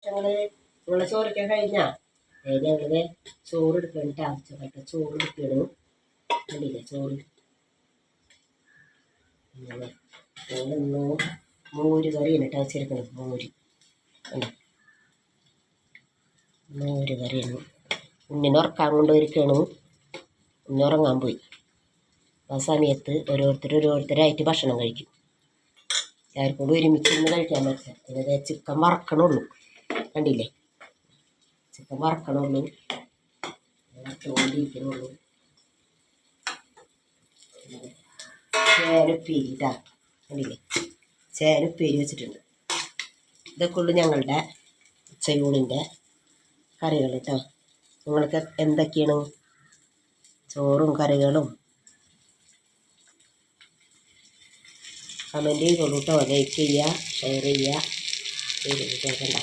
നിങ്ങളെ ചോറൊക്കെ കഴിഞ്ഞാ ഞങ്ങള് ചോറ് എടുക്കണിട്ട് ആവശ്യമായിട്ട് ചോറ് എടുക്കണം. കണ്ടില്ലേ ചോറ് ഞങ്ങളിന്ന് മോര് കറിയാണ് കേട്ടോ വെച്ചിരിക്കണം. മോര് കറിയാണ്. ഉണ്ണിനെ ഉറക്കാൻ കൊണ്ടുപോയിരിക്കുകയാണ്. ഉണ്ണി ഉറങ്ങാൻ പോയി. ആ സമയത്ത് ഓരോരുത്തരായിട്ട് ഭക്ഷണം കഴിക്കും. എല്ലാവർക്കും ഒരുമിച്ച് ഇന്ന് കഴിക്കാൻ പറ്റില്ല. പിന്നെ ചിക്കൻ വറക്കണുള്ളൂ. കണ്ടില്ലേ ചിക്കൻ വറക്കണുള്ളൂ, വറുത്തുകൊണ്ടിരിക്കണുള്ളൂ. ചേനപ്പേരി ഇതാ കണ്ടില്ലേ, ചേനപ്പേരി വെച്ചിട്ടുണ്ട്. ഇതൊക്കെ ഉള്ളു ഞങ്ങളുടെ ഉച്ചയൂണിൻ്റെ കറികൾ കേട്ടോ. നിങ്ങൾക്ക് എന്തൊക്കെയാണ് ചോറും കറികളും കമൻറ്റ് ചെയ്തോളൂ കേട്ടോ. ലൈക്ക് ചെയ്യുക, ഷെയർ ചെയ്യുക. കേൾക്കണ്ട.